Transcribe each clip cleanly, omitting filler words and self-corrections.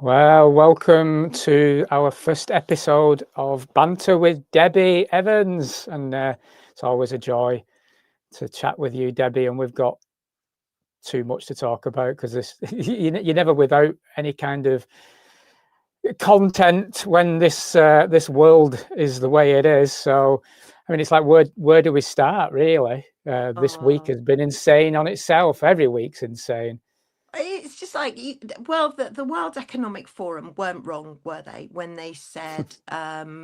Well, welcome to our first episode of Banter with DEBI Evans. And it's always a joy to chat with you, Debbie. And we've got too much to talk about because you're never without any kind of content when this world is the way it is. So, I mean, it's like, where do we start, really? This week has been insane on itself. Every week's insane. It's just like, well, the World Economic Forum weren't wrong, were they, when they said a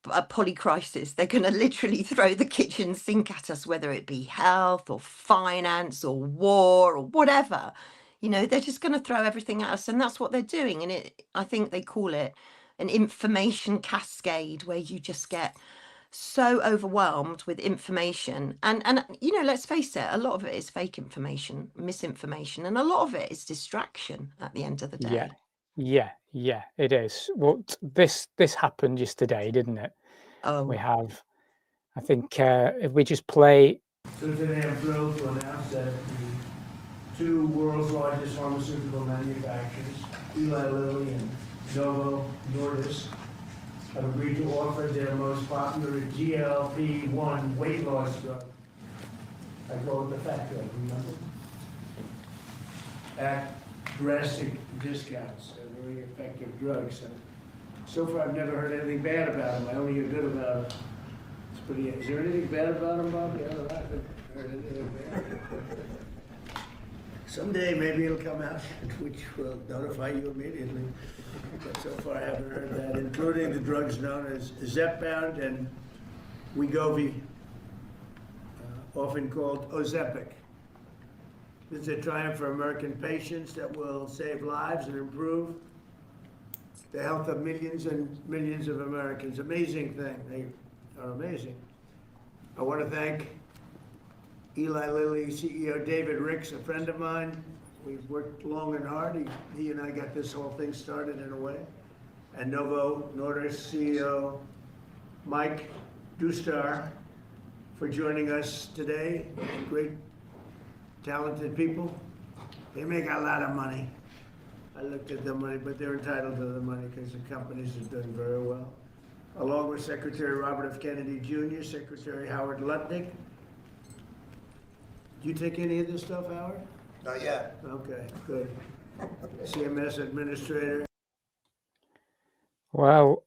polycrisis, they're going to literally throw the kitchen sink at us, whether it be health or finance or war or whatever. They're just going to throw everything at us, and that's what they're doing. And I think they call it an information cascade, where you just get so overwhelmed with information, and let's face it, a lot of it is fake information, misinformation, and a lot of it is distraction at the end of the day. Yeah, it is. Well, this happened yesterday, didn't it? We have, I think, if we just play. So today I'm thrilled to announce that the two world's largest pharmaceutical manufacturers, Eli Lilly and Novo Nordisk, have agreed to offer their most popular GLP-1 weight loss drug. I call it the fat drug, remember? At drastic discounts. They're very effective drugs. And so far I've never heard anything bad about them. I only hear good about them. It's pretty. Is there anything bad about them, Bob? Yeah, I haven't heard anything bad. Someday maybe it'll come out, which will notify you immediately. But so far I haven't heard that, including the drugs known as Zepbound and Wegovy, often called Ozempic. This is a triumph for American patients that will save lives and improve the health of millions and millions of Americans. Amazing thing. They are amazing. I want to thank Eli Lilly CEO David Ricks, a friend of mine. We've worked long and hard. He and I got this whole thing started in a way. And Novo Nordisk CEO Mike Dustar for joining us today. Great, talented people. They make a lot of money. I looked at the money, but they're entitled to the money because the companies are doing very well. Along with Secretary Robert F. Kennedy Jr., Secretary Howard Lutnick. Do you take any of this stuff, Howard? Not yet. Okay, good. CMS Administrator. Well,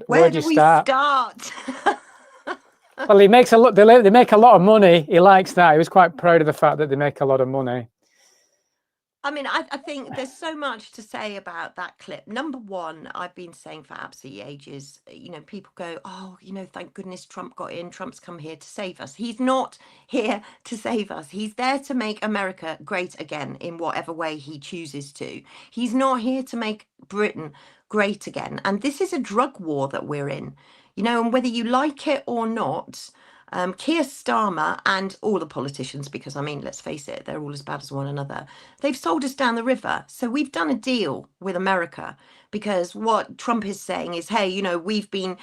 where do we start? Well, he makes a lot. They make a lot of money. He likes that. He was quite proud of the fact that they make a lot of money. I mean, I think there's so much to say about that clip. Number one, I've been saying for absolutely ages, people go, oh, thank goodness Trump got in. Trump's come here to save us. He's not here to save us. He's there to make America great again in whatever way he chooses to. He's not here to make Britain great again. And this is a drug war that we're in, and whether you like it or not, Keir Starmer and all the politicians, because, I mean, let's face it, they're all as bad as one another. They've sold us down the river. So we've done a deal with America, because what Trump is saying is, hey, we've been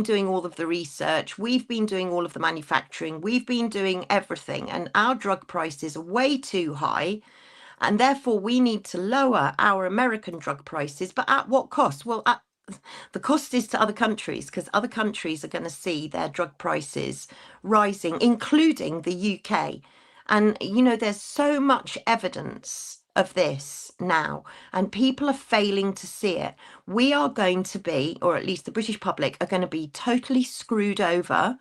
doing all of the research. We've been doing all of the manufacturing. We've been doing everything. And our drug prices are way too high. And therefore, we need to lower our American drug prices. But at what cost? Well, the cost is to other countries, because other countries are going to see their drug prices rising, including the UK. And, there's so much evidence of this now, and people are failing to see it. We are going to be, or at least the British public, are going to be totally screwed over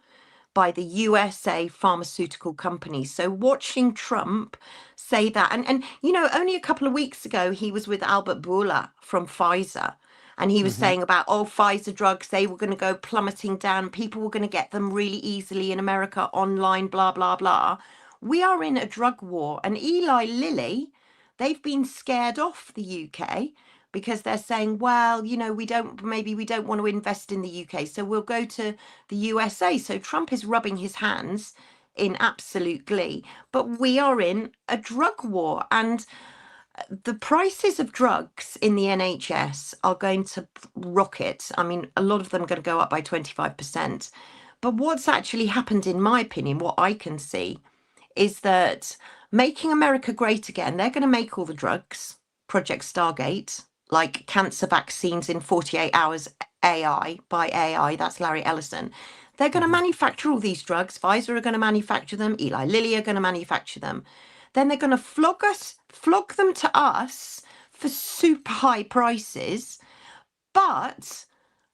by the USA pharmaceutical companies. So watching Trump say that, and only a couple of weeks ago, he was with Albert Bourla from Pfizer. And he was saying about, Pfizer drugs, they were going to go plummeting down. People were going to get them really easily in America online, blah, blah, blah. We are in a drug war. And Eli Lilly, they've been scared off the UK because they're saying, well, we don't want to invest in the UK. So we'll go to the USA. So Trump is rubbing his hands in absolute glee. But we are in a drug war. And the prices of drugs in the NHS are going to rocket. I mean, a lot of them are going to go up by 25%. But what's actually happened, in my opinion, what I can see, is that making America great again, they're going to make all the drugs. Project Stargate, like cancer vaccines in 48 hours by AI, that's Larry Ellison. They're going to manufacture all these drugs. Pfizer are going to manufacture them. Eli Lilly are going to manufacture them. Then they're going to flog them to us for super high prices. But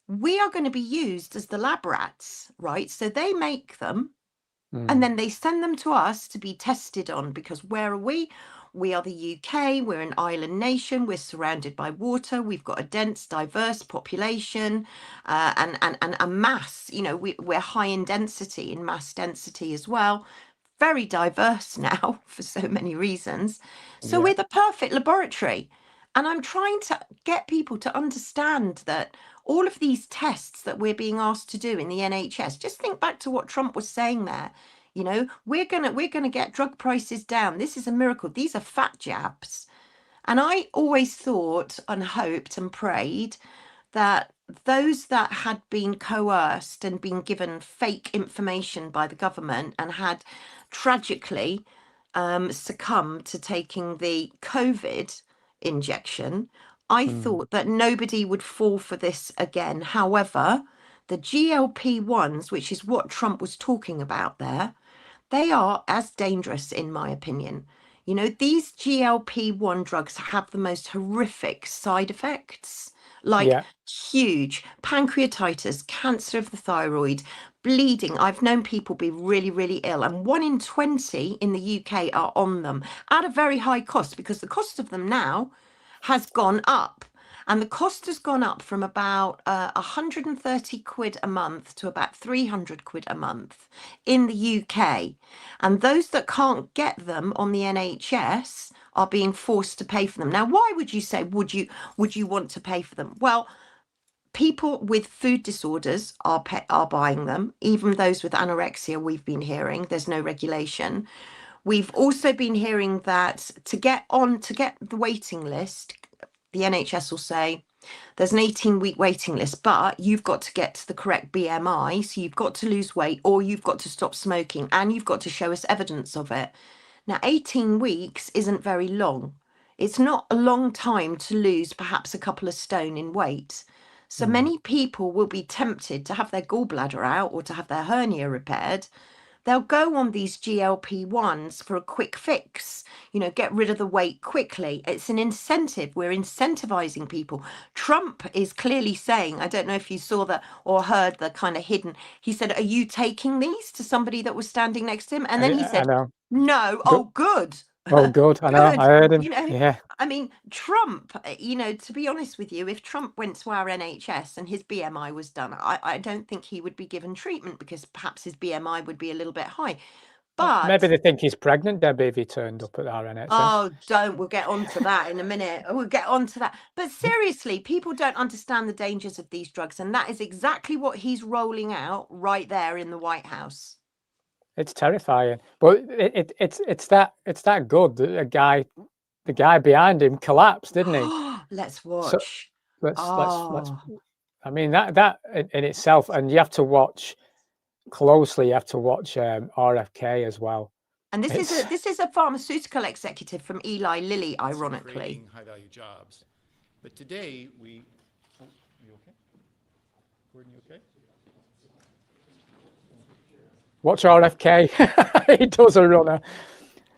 we are going to be used as the lab rats, right? So they make them and then they send them to us to be tested on, because where are we? We are the UK, we're an island nation, we're surrounded by water, we've got a dense, diverse population, and a mass, you know, we're high in density, in mass density as well. Very diverse now for so many reasons. So we're the perfect laboratory. And I'm trying to get people to understand that all of these tests that we're being asked to do in the NHS, just think back to what Trump was saying there. You know, we're gonna get drug prices down. This is a miracle. These are fat jabs. And I always thought and hoped and prayed that those that had been coerced and been given fake information by the government and had tragically succumbed to taking the COVID injection, I thought that nobody would fall for this again. However, the GLP-1s, which is what Trump was talking about there, they are as dangerous, in my opinion. You know, these GLP-1 drugs have the most horrific side effects, like huge pancreatitis, cancer of the thyroid, bleeding. I've known people be really, really ill, and 1 in 20 in the UK are on them at a very high cost, because the cost of them now has gone up. And the cost has gone up from about 130 quid a month to about 300 quid a month in the UK. And those that can't get them on the NHS are being forced to pay for them. Now, why would you say, would you want to pay for them? Well, people with food disorders are buying them. Even those with anorexia, we've been hearing, there's no regulation. We've also been hearing that to get the waiting list, the NHS will say there's an 18-week waiting list, but you've got to get to the correct BMI. So you've got to lose weight, or you've got to stop smoking, and you've got to show us evidence of it. Now, 18 weeks isn't very long. It's not a long time to lose perhaps a couple of stone in weight. So many people will be tempted to have their gallbladder out or to have their hernia repaired. They'll go on these GLP-1s for a quick fix, you know, get rid of the weight quickly. It's an incentive. We're incentivizing people. Trump is clearly saying, I don't know if you saw that or heard the kind of hidden, he said, are you taking these, to somebody that was standing next to him? And then he said, no. Oh, good. Oh, good. I know. Good. I heard him. You know, yeah. I mean, Trump, you know, to be honest with you, if Trump went to our NHS and his BMI was done, I don't think he would be given treatment, because perhaps his BMI would be a little bit high. But maybe they think he's pregnant, Debbie, if he turned up at our NHS. Oh, don't. We'll get on to that in a minute. We'll get on to that. But seriously, people don't understand the dangers of these drugs. And that is exactly what he's rolling out right there in the White House. It's terrifying, but it's that good. The guy behind him collapsed, didn't he? Let's watch. So let's. I mean that in itself, and you have to watch closely. You have to watch RFK as well. And this is a pharmaceutical executive from Eli Lilly, ironically. High value jobs, but today we. Oh, you okay? Gordon, you okay? Watch RFK. He does a runner.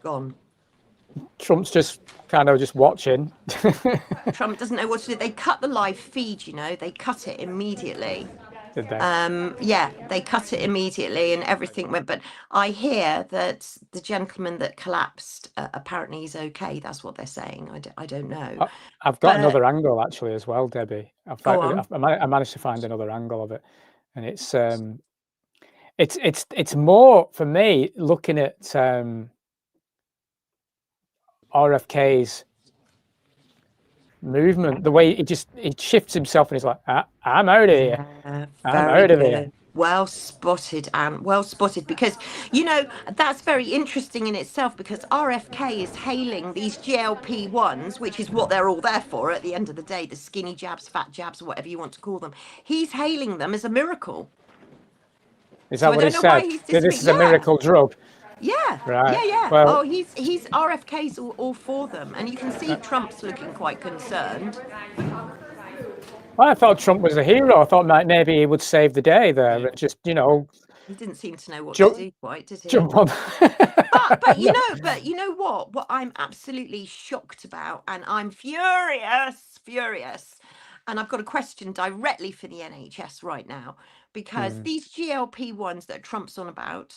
Gone. Trump's just kind of just watching. Trump doesn't know what to do. They cut the live feed, you know. They cut it immediately. Did they? Yeah, they cut it immediately and everything went. But I hear that the gentleman that collapsed, apparently he's okay. That's what they're saying. I don't know. I've got another angle actually as well, Debbie. I managed to find another angle of it, and it's more for me looking at RFK's movement, the way he shifts himself and he's like, I'm out of here. I'm out of here. Well spotted, Anne. Well spotted, because, you know, that's very interesting in itself, because RFK is hailing these GLP-1s, which is what they're all there for at the end of the day, the skinny jabs, fat jabs, whatever you want to call them. He's hailing them as a miracle. Is that what he said? This is a miracle drug. Yeah, Right. yeah. Well, Oh, he's RFK's all for them, and you can see Trump's looking quite concerned. I thought Trump was a hero. I thought maybe he would save the day there and just, He didn't seem to know what to jump do quite, did he? jump on. But No. you know what I'm absolutely shocked about, and I'm furious, and I've got a question directly for the NHS right now, because these GLP-1s that Trump's on about,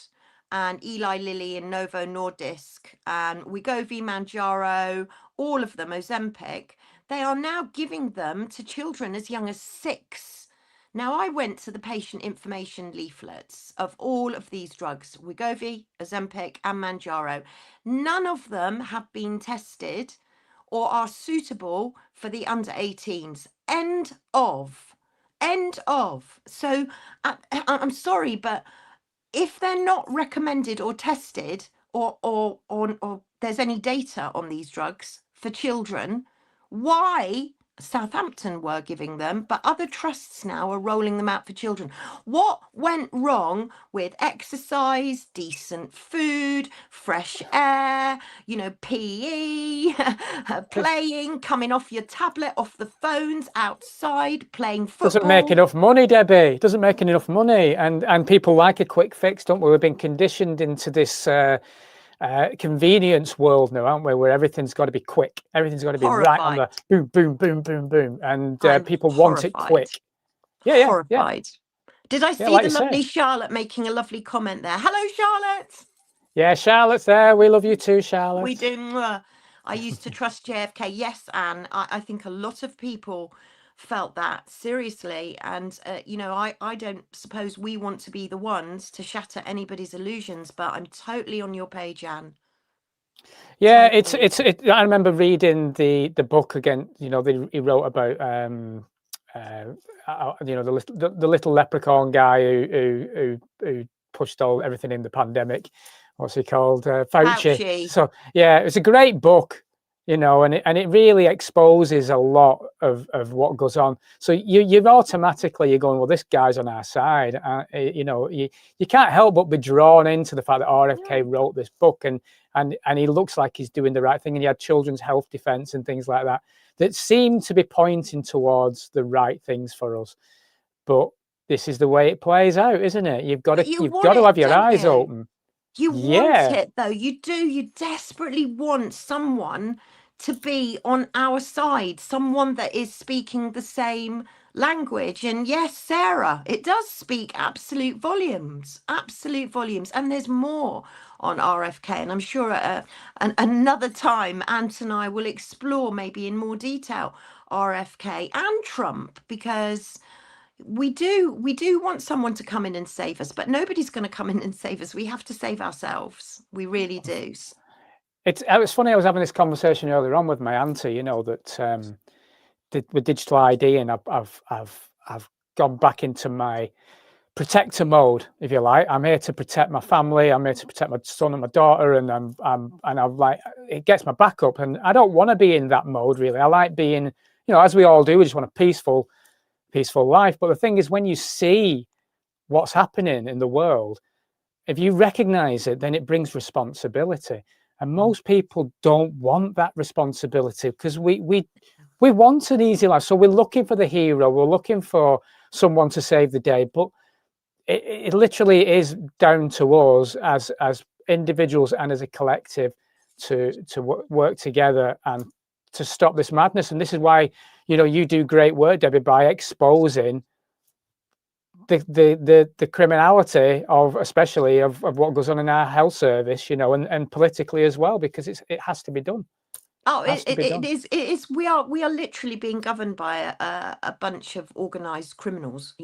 and Eli Lilly and Novo Nordisk and Wegovy, Manjaro, all of them, Ozempic, they are now giving them to children as young as 6. Now, I went to the patient information leaflets of all of these drugs, Wegovy, Ozempic, and Manjaro. None of them have been tested or are suitable for the under 18s. End of. End of. So I'm sorry, but if they're not recommended or tested, or there's any data on these drugs for children, why Southampton were giving them, but other trusts now are rolling them out for children? What went wrong with exercise, decent food, fresh air, PE, playing, coming off your tablet, off the phones, outside, playing football? Doesn't make enough money, Debbie. Doesn't make enough money, and people like a quick fix, don't we? We've been conditioned into this convenience world now, aren't we? Where everything's got to be quick, everything's got to be right on the boom, boom, boom, boom, boom, and people want it quick. Yeah. Horrified. Did I see like the you lovely say. Charlotte making a lovely comment there? Hello, Charlotte. Yeah, Charlotte's there. We love you too, Charlotte. We do. I used to trust JFK. Yes, Anne. I think a lot of people felt that seriously, and I don't suppose we want to be the ones to shatter anybody's illusions, but I'm totally on your page, Anne. Yeah, Totally. I remember reading the book again. He wrote about the little leprechaun guy who pushed everything in the pandemic. What's he called? Fauci. So yeah, it's a great book, and it really exposes a lot of what goes on. So you're automatically you're going, well, this guy's on our side. You can't help but be drawn into the fact that RFK wrote this book, and he looks like he's doing the right thing, and he had Children's Health Defence and things like that seem to be pointing towards the right things for us. But this is the way it plays out, isn't it? You've got to have your eyes open. You want it, though. You do. You desperately want someone to be on our side, someone that is speaking the same language. And yes, Sarah, it does speak absolute volumes. And there's more on RFK. And I'm sure at another time, Ant and I will explore maybe in more detail RFK and Trump, because we do want someone to come in and save us, but nobody's going to come in and save us. We have to save ourselves. We really do. It was funny. I was having this conversation earlier on with my auntie. That with digital ID, and I've gone back into my protector mode, if you like. I'm here to protect my family. I'm here to protect my son and my daughter, and I'm like, it gets my back up. And I don't want to be in that mode, really. I like being, as we all do. We just want a peaceful life. But the thing is, when you see what's happening in the world, if you recognize it, then it brings responsibility. And most people don't want that responsibility, because we want an easy life. So we're looking for the hero. We're looking for someone to save the day. But it literally is down to us as individuals and as a collective to work together and to stop this madness. And this is why you do great work, Debbie, by exposing the criminality especially of what goes on in our health service, and politically as well, because it has to be done. Oh, it is. We are literally being governed by a bunch of organized criminals.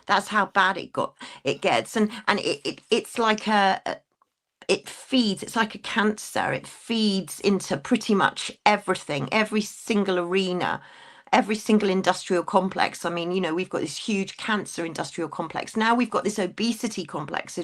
That's how bad it gets, and it's like it's like a cancer. It feeds into pretty much everything, every single arena, every single industrial complex. I mean, we've got this huge cancer industrial complex. Now we've got this obesity complex,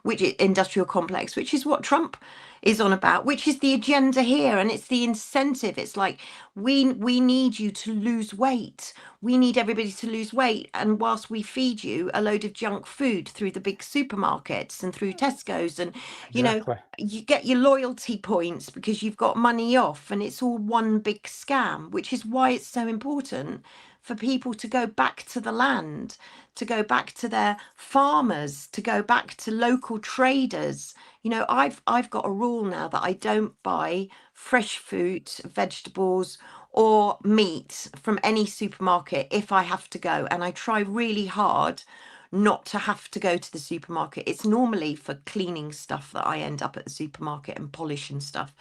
industrial complex, which is what Trump is on about, which is the agenda here, and it's the incentive. It's like we need you to lose weight. We need everybody to lose weight, and whilst we feed you a load of junk food through the big supermarkets and through Tesco's, and you know, Exactly. you get your loyalty points because you've got money off, and it's all one big scam, which is why it's so important for people to go back to the land, to go back to their farmers, to go back to local traders. You know, I've got a rule now that I don't buy fresh fruit, vegetables, or meat from any supermarket if I have to go. And I try really hard not to have to go to the supermarket. It's normally for cleaning stuff that I end up at the supermarket and polish and stuff.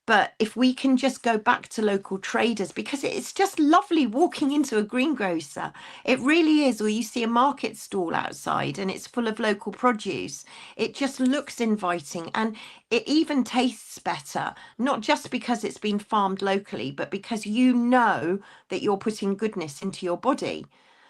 But if we can just go back to local traders, because it's just lovely walking into a greengrocer. It really is. Or you see a market stall outside and it's full of local produce. It just looks inviting, and it even tastes better, not just because it's been farmed locally, but because you know that you're putting goodness into your body.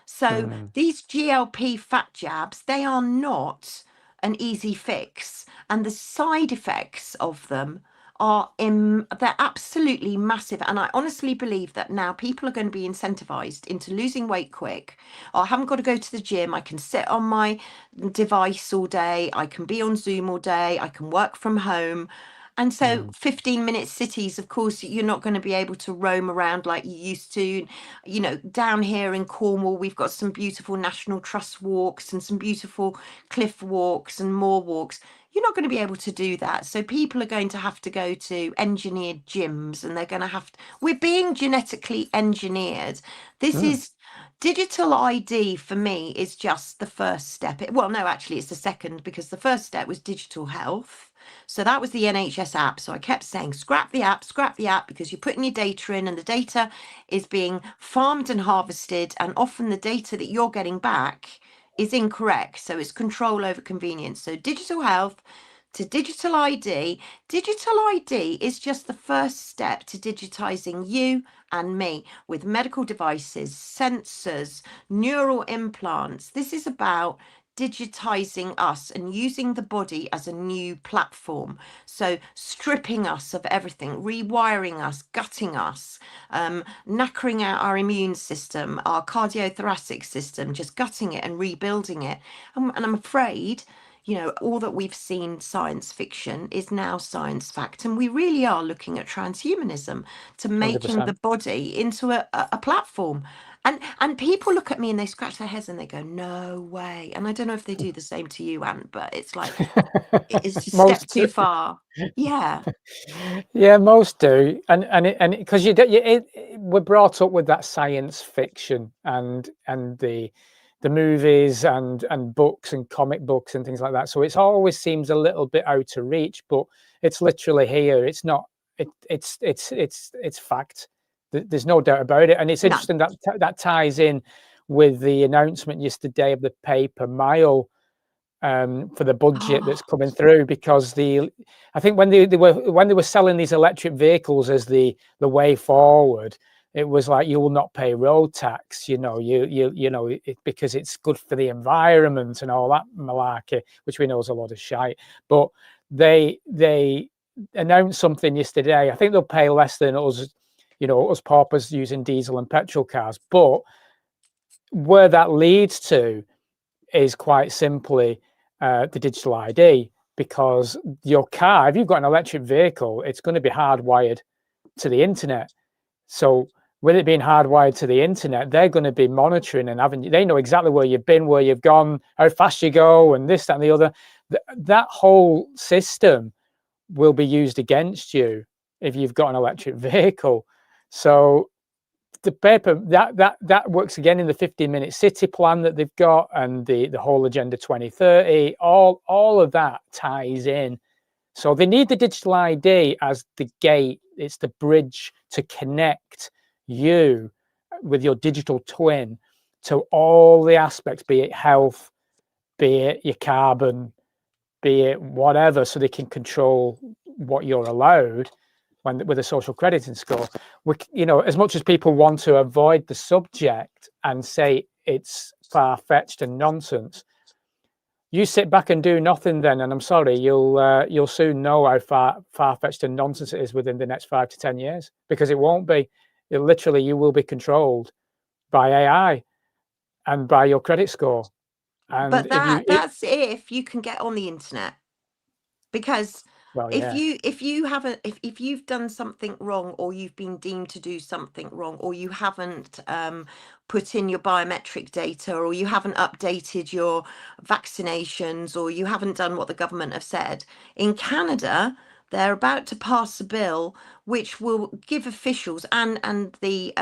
So these GLP fat jabs, they are not an easy fix, and the side effects of them are they're absolutely massive. And I honestly believe that now people are going to be incentivized into losing weight quick. I haven't got to go to the gym. I can sit on my device all day. I can be on Zoom all day. I can work from home. And so 15-minute cities, of course, you're not going to be able to roam around like you used to. You know, down here in Cornwall, we've got some beautiful National Trust walks and some beautiful cliff walks and moor walks. You're not going to be able to do that. So people are going to have to go to engineered gyms, and they're going to have to, we're being genetically engineered. This is digital ID for me is just the first step. Well, no, actually it's the second, because the first step was digital health. So that was the NHS app. So I kept saying, scrap the app, because you're putting your data in, and the data is being farmed and harvested. And often the data that you're getting back is incorrect. So it's control over convenience. So digital health to digital ID. Digital ID is just the first step to digitizing you and me with medical devices, sensors, neural implants. This is about digitizing us and using the body as a new platform. So stripping us of everything, rewiring us, gutting us, knackering out our immune system, our cardiothoracic system, just gutting it and rebuilding it. And I'm afraid, you know, all that we've seen science fiction is now science fact. And we really are looking at transhumanism, to making 100%. the body into a platform. And people look at me and they scratch their heads and they go, no way. And I don't know if they do the same to you, Ant, but it's like, it's just a step too far. Yeah. Yeah, most do, and because we're brought up with that science fiction and the movies and books and comic books and things like that. So it always seems a little bit out of reach, but it's literally here. It's not. It's fact. There's no doubt about it, and it's interesting that that ties in with the announcement yesterday of the paper mile for the budget that's coming through, because I think when they were selling these electric vehicles as the way forward, it was like, you will not pay road tax, you know, because it's good for the environment and all that malarkey, which we know is a lot of shite. But they announced something yesterday. I think they'll pay less than us, you know, us paupers using diesel and petrol cars. But where that leads to is quite simply the digital ID, because your car, if you've got an electric vehicle, it's going to be hardwired to the internet. So with it being hardwired to the internet, they're going to be monitoring and they know exactly where you've been, where you've gone, how fast you go, and this, that, and the other. That whole system will be used against you if you've got an electric vehicle. So the paper that works again in the 15-minute city plan that they've got, and the whole Agenda 2030. All of that ties in. So they need the digital ID as the gate. It's the bridge to connect you with your digital twin to all the aspects, be it health, be it your carbon, be it whatever, so they can control what you're allowed with a social crediting score. You know, as much as people want to avoid the subject and say it's far-fetched and nonsense, you sit back and do nothing then, and I'm sorry, you'll soon know how far-fetched and nonsense it is within the next 5 to 10 years, because it won't be. Literally, you will be controlled by AI and by your credit score. And but that's if you can get on the internet, because if you've done something wrong, or you've been deemed to do something wrong, or you haven't put in your biometric data, or you haven't updated your vaccinations, or you haven't done what the government have said. In Canada, they're about to pass a bill which will give officials and the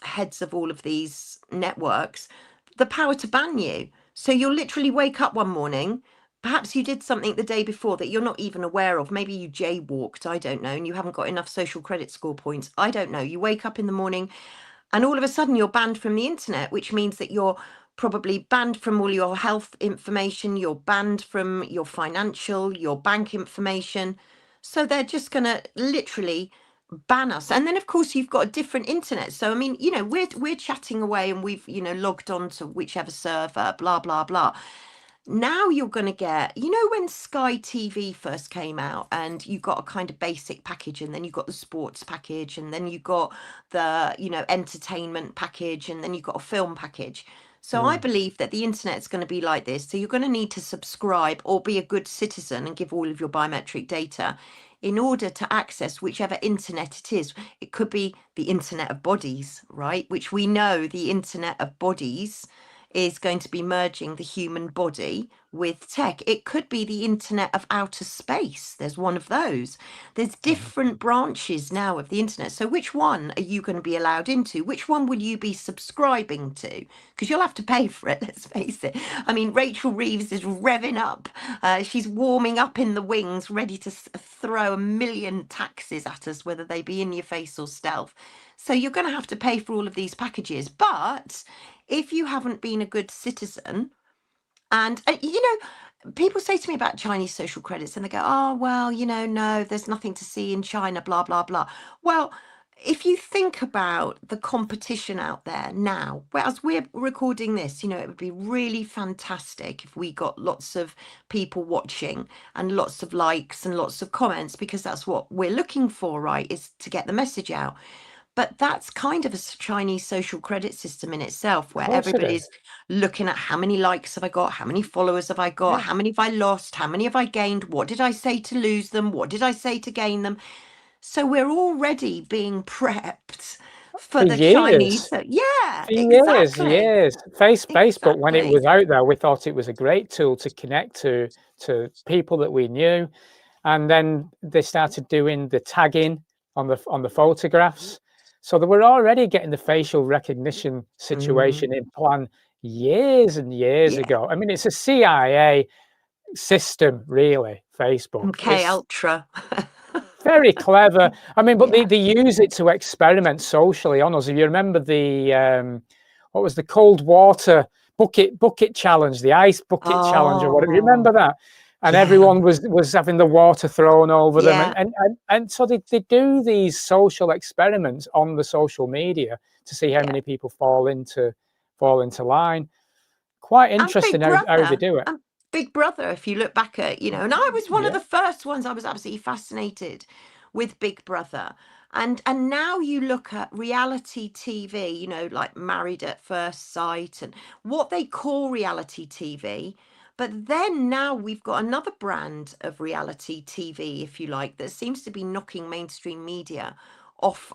heads of all of these networks the power to ban you. So you'll literally wake up one morning, perhaps you did something the day before that you're not even aware of. Maybe you jaywalked, I don't know, and you haven't got enough social credit score points. I don't know. You wake up in the morning and all of a sudden you're banned from the internet, which means that you're probably banned from all your health information, you're banned from your financial, your bank information. So they're just going to literally ban us. And then of course you've got a different internet. So I mean, you know, we're chatting away and we've, you know, logged on to whichever server, blah blah blah. Now you're going to get, you know, when Sky TV first came out and you got a kind of basic package, and then you got the sports package, and then you got the, you know, entertainment package, and then you got a film package. So I believe that the internet's going to be like this. So you're going to need to subscribe or be a good citizen and give all of your biometric data in order to access whichever internet it is. It could be the internet of bodies, right? Which we know the internet of bodies is going to be merging the human body with tech. It could be the internet of outer space. There's one of those. There's different branches now of the internet. So which one are you going to be allowed into? Which one will you be subscribing to? Because you'll have to pay for it, let's face it. I mean, Rachel Reeves is revving up. She's warming up in the wings, ready to throw a million taxes at us, whether they be in your face or stealth. So you're going to have to pay for all of these packages. But if you haven't been a good citizen, and you know, people say to me about Chinese social credits and they go, oh, well, you know, no, there's nothing to see in China, blah, blah, blah. Well, if you think about the competition out there now, whereas we're recording this, you know, it would be really fantastic if we got lots of people watching and lots of likes and lots of comments, because that's what we're looking for, right, is to get the message out. But that's kind of a Chinese social credit system in itself, where everybody's looking at how many likes have I got, how many followers have I got, how many have I lost, how many have I gained, what did I say to lose them, what did I say to gain them. So we're already being prepped for the Chinese. Yeah, exactly. Years. Facebook, when it was out there, we thought it was a great tool to connect to people that we knew. And then they started doing the tagging on the photographs. So they were already getting the facial recognition situation in plan years and years ago. I mean, it's a CIA system, really, Facebook. MK Ultra. Very clever. I mean, but they use it to experiment socially on us. If you remember the, what was the cold water bucket challenge, the ice bucket challenge or whatever, you remember that? And everyone was having the water thrown over them. And so they do these social experiments on the social media to see how many people fall into line. Quite interesting how they do it. And Big Brother, if you look back at, you know, and I was one of the first ones, I was absolutely fascinated with Big Brother. And now you look at reality TV, you know, like Married at First Sight and what they call reality TV. But then now we've got another brand of reality TV, if you like, that seems to be knocking mainstream media off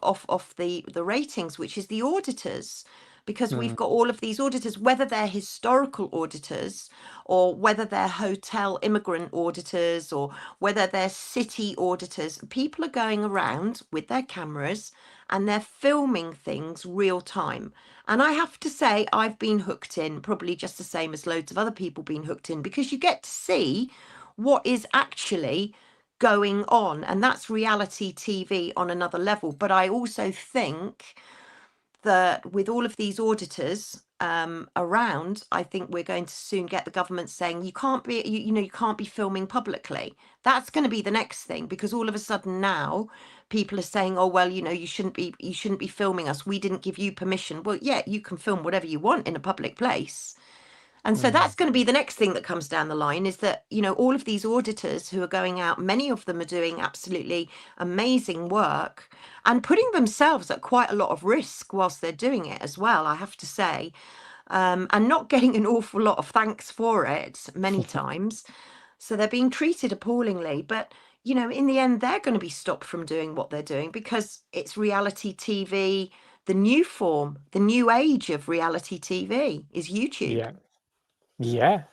the ratings, which is the auditors. Because we've got all of these auditors, whether they're historical auditors or whether they're hotel immigrant auditors or whether they're city auditors, people are going around with their cameras and they're filming things real time. And I have to say, I've been hooked in, probably just the same as loads of other people being hooked in, because you get to see what is actually going on. And that's reality TV on another level. But I also think that with all of these auditors around, I think we're going to soon get the government saying you can't be, you can't be filming publicly. That's going to be the next thing, because all of a sudden now people are saying, oh, well, you know, you shouldn't be filming us. We didn't give you permission. Well, yeah, you can film whatever you want in a public place. And so that's going to be the next thing that comes down the line, is that, you know, all of these auditors who are going out, many of them are doing absolutely amazing work and putting themselves at quite a lot of risk whilst they're doing it as well, I have to say, and not getting an awful lot of thanks for it many times. So they're being treated appallingly. But, you know, in the end, they're going to be stopped from doing what they're doing because it's reality TV. The new form, the new age of reality TV is YouTube. Yeah. Yeah.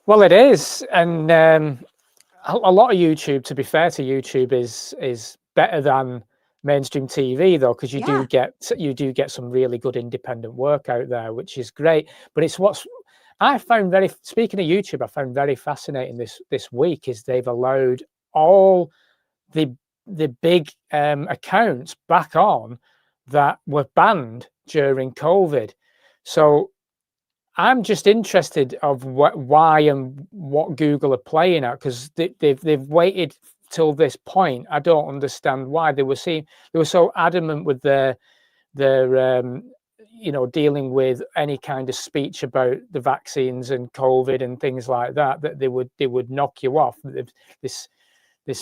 Well, it is. And a lot of YouTube, to be fair to YouTube, is better than mainstream TV, though, because you do get some really good independent work out there, which is great. But it's what's I found speaking of YouTube, I found very fascinating this week is they've allowed all the big accounts back on that were banned during COVID. So I'm just interested of why and what Google are playing at, because they've waited till this point. I don't understand why they were so adamant with their you know, dealing with any kind of speech about the vaccines and COVID and things like that, that they would knock you off. This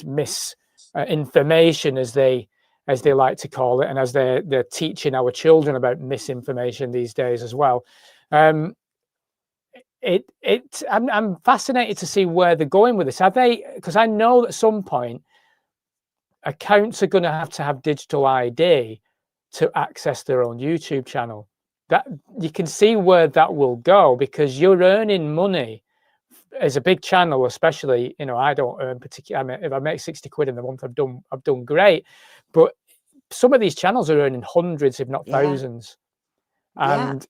misinformation, as they like to call it, and as they're teaching our children about misinformation these days as well. I'm fascinated to see where they're going with this. Are they? Because I know that at some point accounts are going to have digital ID to access their own YouTube channel. That you can see where that will go, because you're earning money as a big channel, especially. You know, I don't earn particularly. I mean, if I make 60 quid in the month, I've done great. But some of these channels are earning hundreds, if not thousands, and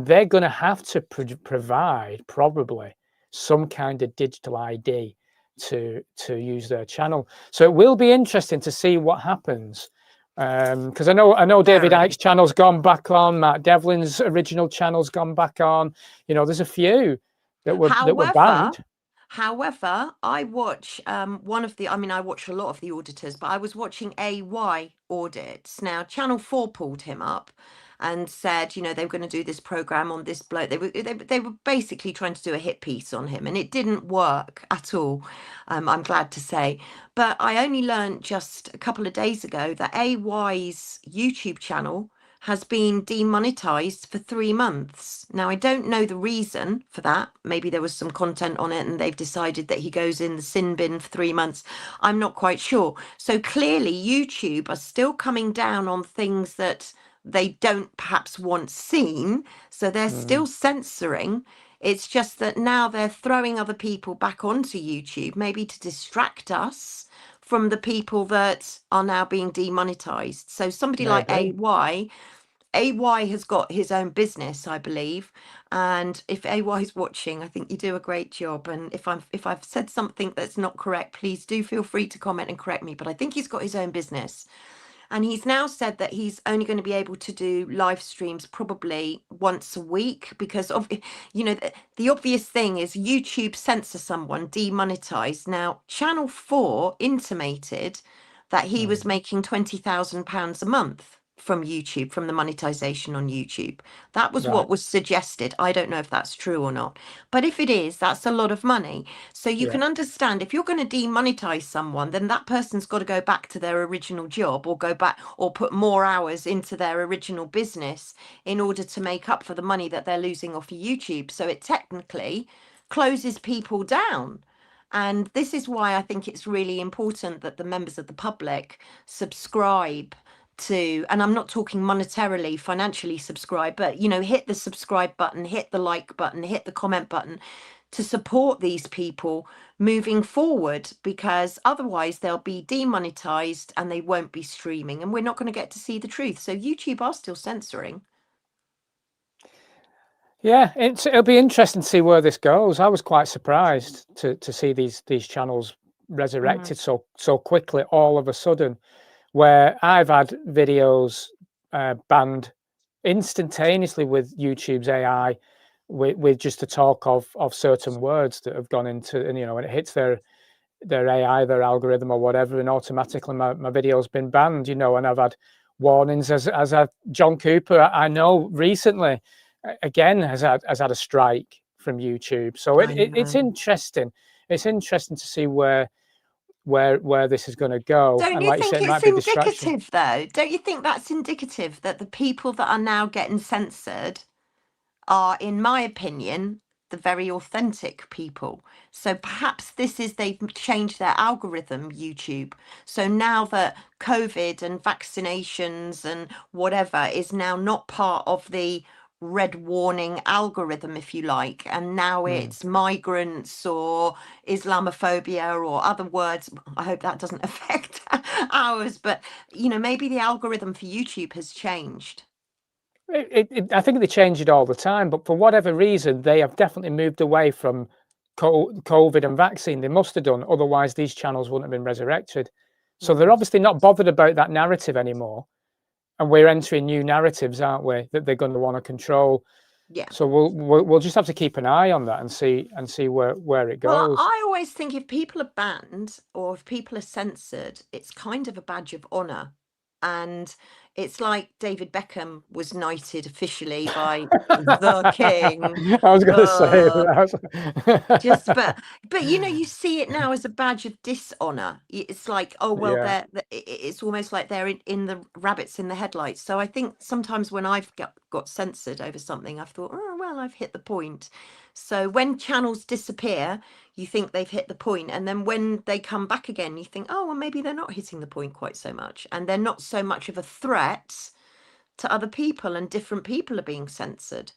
they're going to have to provide probably some kind of digital ID to use their channel. So it will be interesting to see what happens. Because I know David Icke's channel's gone back on, Matt Devlin's original channel's gone back on. You know, there's a few that were banned. However, I watch one of the, I mean, I watch a lot of the auditors, but I was watching AY audits. Now, Channel 4 pulled him up and said, you know, they were going to do this program on this bloke. They were basically trying to do a hit piece on him, and it didn't work at all, I'm glad to say. But I only learned just a couple of days ago that AY's YouTube channel has been demonetized for 3 months. Now, I don't know the reason for that. Maybe there was some content on it and they've decided that he goes in the sin bin for 3 months. I'm not quite sure. So clearly YouTube are still coming down on things that they don't perhaps want seen. So they're still censoring. It's just that now they're throwing other people back onto YouTube, maybe to distract us from the people that are now being demonetized. So somebody like AY has got his own business, I believe. And if AY is watching, I think you do a great job. And if I've said something that's not correct, please do feel free to comment and correct me. But I think he's got his own business. And he's now said that he's only going to be able to do live streams probably once a week, because of, you know, the obvious thing is YouTube censor someone, demonetized. Now, Channel 4 intimated that he was making £20,000 a month from YouTube, from the monetization on YouTube. That was what was suggested. I don't know if that's true or not, but if it is, that's a lot of money. So you can understand, if you're going to demonetize someone, then that person's got to go back to their original job, or go back or put more hours into their original business in order to make up for the money that they're losing off of YouTube. So it technically closes people down. And this is why I think it's really important that the members of the public subscribe to, and I'm not talking monetarily, financially subscribe, but, you know, hit the subscribe button, hit the like button, hit the comment button to support these people moving forward, because otherwise they'll be demonetized and they won't be streaming, and we're not going to get to see the truth. So YouTube are still censoring. Yeah, it'll be interesting to see where this goes. I was quite surprised to see these channels resurrected so quickly all of a sudden, where I've had videos banned instantaneously with YouTube's AI, with just the talk of certain words that have gone into, and, you know, when it hits their AI, their algorithm or whatever, and automatically my video's been banned, you know. And I've had warnings as John Cooper, I know recently, again, has had a strike from YouTube. So it's interesting. It's interesting to see where this is going to go. Don't And you like you think said, it it's might be a distraction. indicative, though? Don't you think that's indicative that the people that are now getting censored are, in my opinion, the very authentic people? So perhaps they've changed their algorithm, YouTube. So now that COVID and vaccinations and whatever is now not part of the red warning algorithm, if you like, and now it's migrants or Islamophobia or other words. I hope that doesn't affect ours, but maybe the algorithm for YouTube has changed. I think they change it all the time, but for whatever reason, they have definitely moved away from COVID and vaccine. They must have done, otherwise these channels wouldn't have been resurrected. So they're obviously not bothered about that narrative anymore, and we're entering new narratives, aren't we, that they're going to want to control. Yeah. So we'll just have to keep an eye on that and see where it goes. Well, I always think if people are banned or if people are censored, it's kind of a badge of honor. And it's like David Beckham was knighted officially by the king. I was going to say that. But you see it now as a badge of dishonor. It's like, oh well, Yeah. it's almost like they're in the rabbits in the headlights. So I think sometimes when I've got censored over something, I've thought, oh well, I've hit the point. So when channels disappear, you think they've hit the point, and then when they come back again, you think, oh well, maybe they're not hitting the point quite so much, and they're not so much of a threat to other people, and different people are being censored.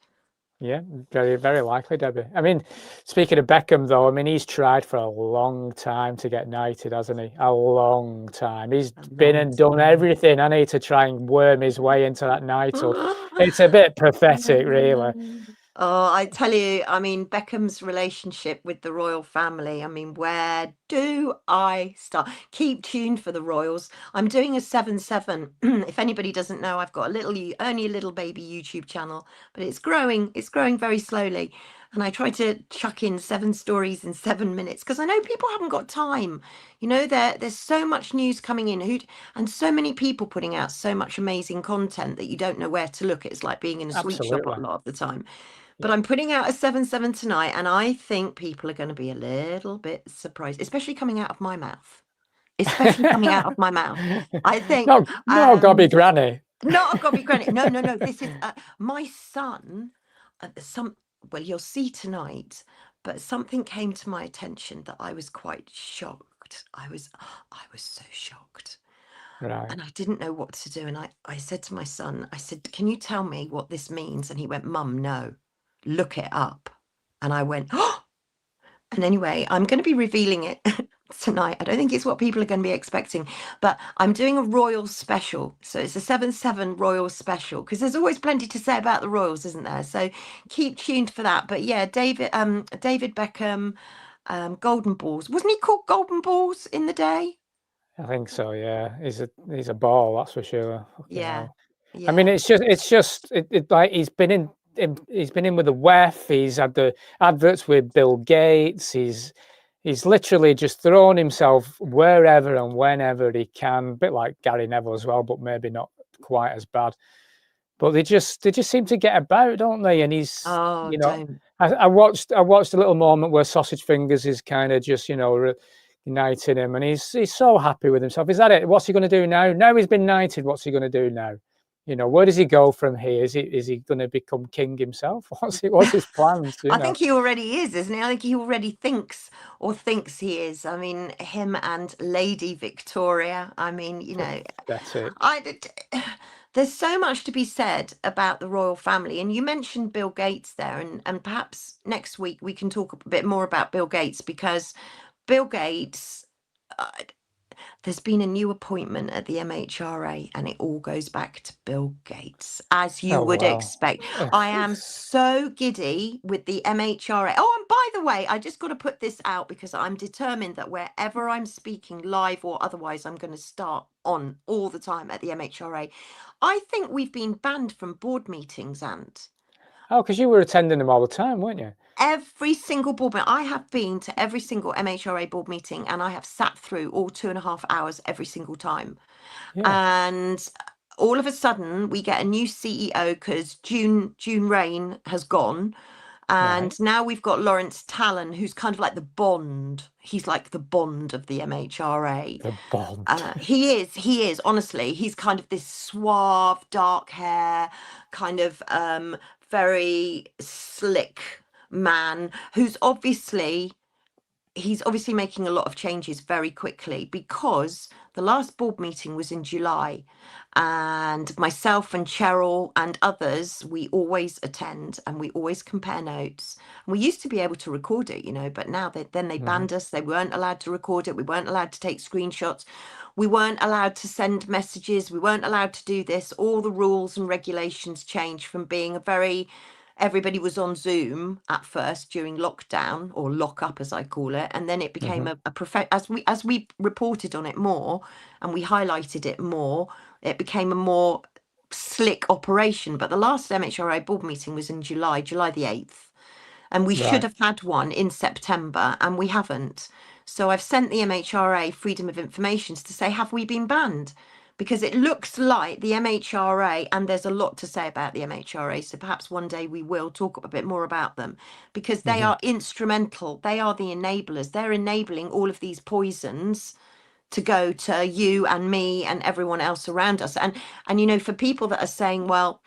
Yeah, very, very likely, Debbie. I mean, speaking of Beckham, though, I mean, he's tried for a long time to get knighted, hasn't he? A long time. He's been and done everything, hasn't he, to try and worm his way into that knighthood. It's a bit pathetic, really. Oh, I tell you, I mean, Beckham's relationship with the royal family. I mean, where do I start? Keep tuned for the royals. I'm doing a 7/7. If anybody doesn't know, I've got only a little baby YouTube channel, but it's growing. It's growing very slowly. And I try to chuck in 7 stories in 7 minutes because I know people haven't got time. There's so much news coming in, and so many people putting out so much amazing content that you don't know where to look. It's like being in a sweet shop a lot of the time. But I'm putting out a 7/7 tonight, and I think people are going to be a little bit surprised, especially coming out of my mouth. Especially coming out of my mouth. I think. No, gobby granny. Not a gobby granny. No. This is my son. Well, you'll see tonight. But something came to my attention that I was quite shocked. I was so shocked. Right. And I didn't know what to do. And I said to my son, I said, can you tell me what this means? And he went, Mum, no. Look it up. And I went, oh! And anyway, I'm going to be revealing it tonight. I don't think it's what people are going to be expecting, but I'm doing a royal special. So it's a 7/7 royal special, because there's always plenty to say about the royals, isn't there? So keep tuned for that. But yeah, David Beckham, Golden Balls. Wasn't he called Golden Balls in the day? I think so. Yeah, he's a ball, that's for sure. Yeah. I mean, it's just like he's been in with the WEF. He's had the adverts with Bill Gates. He's literally just thrown himself wherever and whenever he can. A bit like Gary Neville as well, but maybe not quite as bad. But they just seem to get about, don't they? And he's, I watched a little moment where Sausage Fingers is kind of just, knighting him, and he's so happy with himself. Is that it? What's he going to do now? Now he's been knighted. What's he going to do now? Where does he go from here? Is he going to become king himself? What's his plans? I think he already is, isn't he? I think he already thinks he is. I mean, him and Lady Victoria. I mean, that's it. There's so much to be said about the royal family, and you mentioned Bill Gates there, and perhaps next week we can talk a bit more about Bill Gates, because Bill Gates. There's been a new appointment at the MHRA, and it all goes back to Bill Gates, as you would expect. I am so giddy with the MHRA. Oh, and by the way, I just got to put this out, because I'm determined that wherever I'm speaking, live or otherwise, I'm going to start on all the time at the MHRA. I think we've been banned from board meetings, Ant. Oh, because you were attending them all the time, weren't you? Every single board meeting. I have been to every single MHRA board meeting, and I have sat through all 2.5 hours every single time. Yeah. And all of a sudden we get a new CEO because June Rain has gone, And now we've got Lawrence Talon, who's kind of like the Bond. He's like the Bond of the MHRA. The Bond. He is, honestly. He's kind of this suave, dark hair, kind of very slick man who's obviously making a lot of changes very quickly, because the last board meeting was in July, and myself and Cheryl and others, we always attend and we always compare notes. And we used to be able to record it, but now they banned us. They weren't allowed to record it. We weren't allowed to take screenshots. We weren't allowed to send messages. We weren't allowed to do this. All the rules and regulations changed from being everybody was on Zoom at first during lockdown, or lock up as I call it, and then it became as we reported on it more and we highlighted it more, it became a more slick operation. But the last MHRA board meeting was in July the 8th, and we should have had one in September, and we haven't. So I've sent the MHRA Freedom of Information to say, have we been banned? Because it looks like the MHRA, and there's a lot to say about the MHRA, so perhaps one day we will talk a bit more about them, because they are instrumental. They are the enablers. They're enabling all of these poisons to go to you and me and everyone else around us. And for people that are saying, well,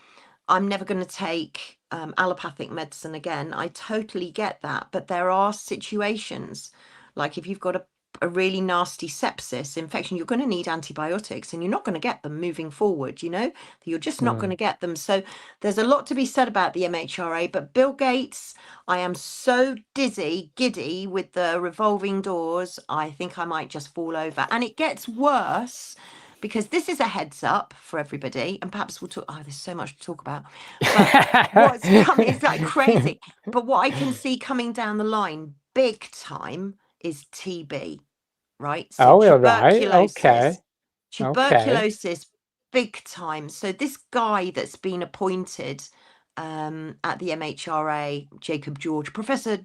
I'm never going to take allopathic medicine again, I totally get that. But there are situations, like if you've got a really nasty sepsis infection, you're going to need antibiotics, and you're not going to get them moving forward. You're just not going to get them. So there's a lot to be said about the MHRA. But Bill Gates, I am so giddy with the revolving doors, I think I might just fall over. And it gets worse, because this is a heads up for everybody, and perhaps we'll talk. There's so much to talk about. But what's coming is like crazy. But what I can see coming down the line big time is TB, right? So tuberculosis, big time. So this guy that's been appointed at the MHRA, Jacob George, Professor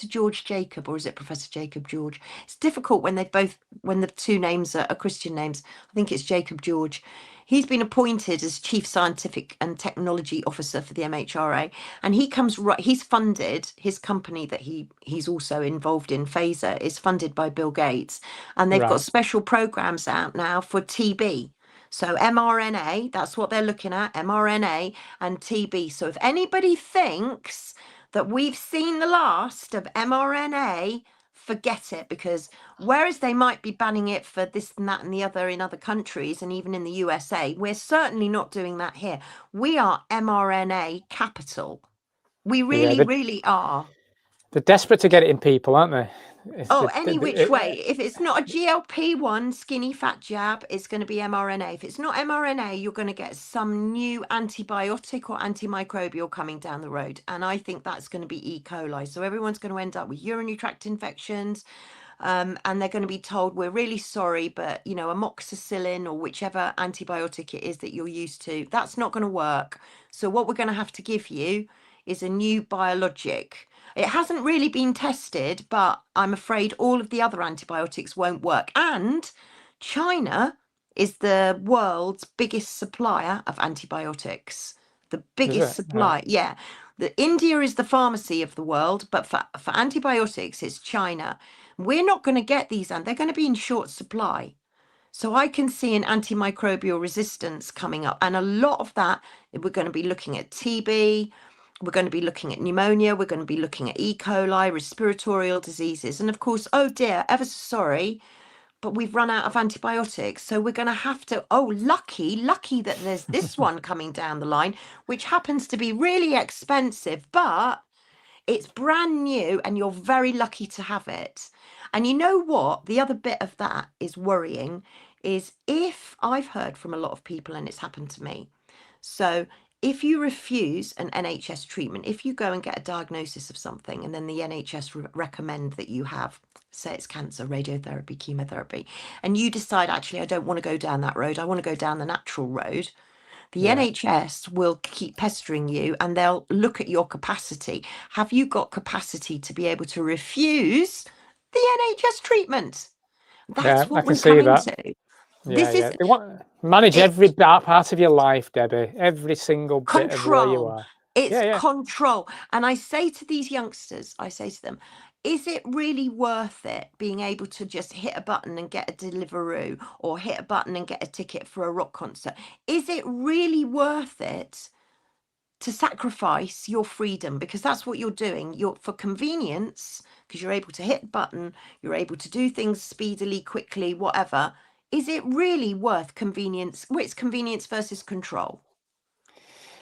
George Jacob, or is it Professor Jacob George? It's difficult when the two names are Christian names. I think it's Jacob George. He's been appointed as Chief Scientific and Technology Officer for the MHRA, and he's funded, his company that he's also involved in, Phaser, is funded by Bill Gates, and they've got special programs out now for TB. So mRNA, that's what they're looking at, mRNA and TB. So if anybody thinks that we've seen the last of mRNA, forget it, because whereas they might be banning it for this and that and the other in other countries, and even in the USA, we're certainly not doing that here. We are mRNA capital. We really are. They're desperate to get it in people, aren't they? Any which way. If it's not a GLP-1 skinny fat jab, it's going to be mRNA. If it's not mRNA, you're going to get some new antibiotic or antimicrobial coming down the road. And I think that's going to be E. coli. So everyone's going to end up with urinary tract infections. And they're going to be told, we're really sorry, but, amoxicillin or whichever antibiotic it is that you're used to, that's not going to work. So what we're going to have to give you is a new biologic. It hasn't really been tested, but I'm afraid all of the other antibiotics won't work. And China is the world's biggest supplier of antibiotics. The biggest supply. Yeah. India is the pharmacy of the world, but for antibiotics, it's China. We're not going to get these, and they're going to be in short supply. So I can see an antimicrobial resistance coming up. And a lot of that, we're going to be looking at TB. We're going to be looking at pneumonia. We're going to be looking at E. coli, respiratory diseases. And of course, oh dear, ever so sorry, but we've run out of antibiotics. So we're going to have to, lucky that there's this one coming down the line, which happens to be really expensive, but it's brand new and you're very lucky to have it. And you know what? The other bit of that is worrying, is if I've heard from a lot of people, and it's happened to me. So if you refuse an NHS treatment, if you go and get a diagnosis of something and then the NHS recommend that you have, say it's cancer, radiotherapy, chemotherapy, and you decide, actually, I don't want to go down that road, I want to go down the natural road, the NHS will keep pestering you and they'll look at your capacity. Have you got capacity to be able to refuse the NHS treatment? That's what we're coming to. They want manage every part of your life, Debbie. Every single bit of where you are. It's Yeah. control. And I say to these youngsters, I say to them, is it really worth it being able to just hit a button and get a Deliveroo, or hit a button and get a ticket for a rock concert? Is it really worth it to sacrifice your freedom? Because that's what you're doing. You're for convenience, because you're able to hit a button, you're able to do things speedily, quickly, whatever. Is it really worth convenience? Well, it's convenience versus control.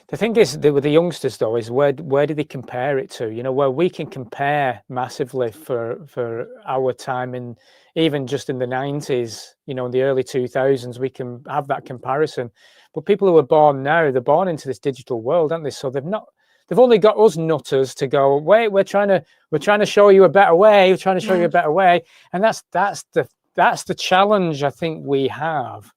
The thing is, with the youngsters though, is where do they compare it to? You know, where we can compare massively for our time, in even just in the 90s, you know, in the early 2000s, we can have that comparison. But people who are born now, they're born into this digital world, aren't they? So they've only got us nutters to go, wait, we're trying to show you a better way. We're trying to show you a better way, and that's the challenge I think we have.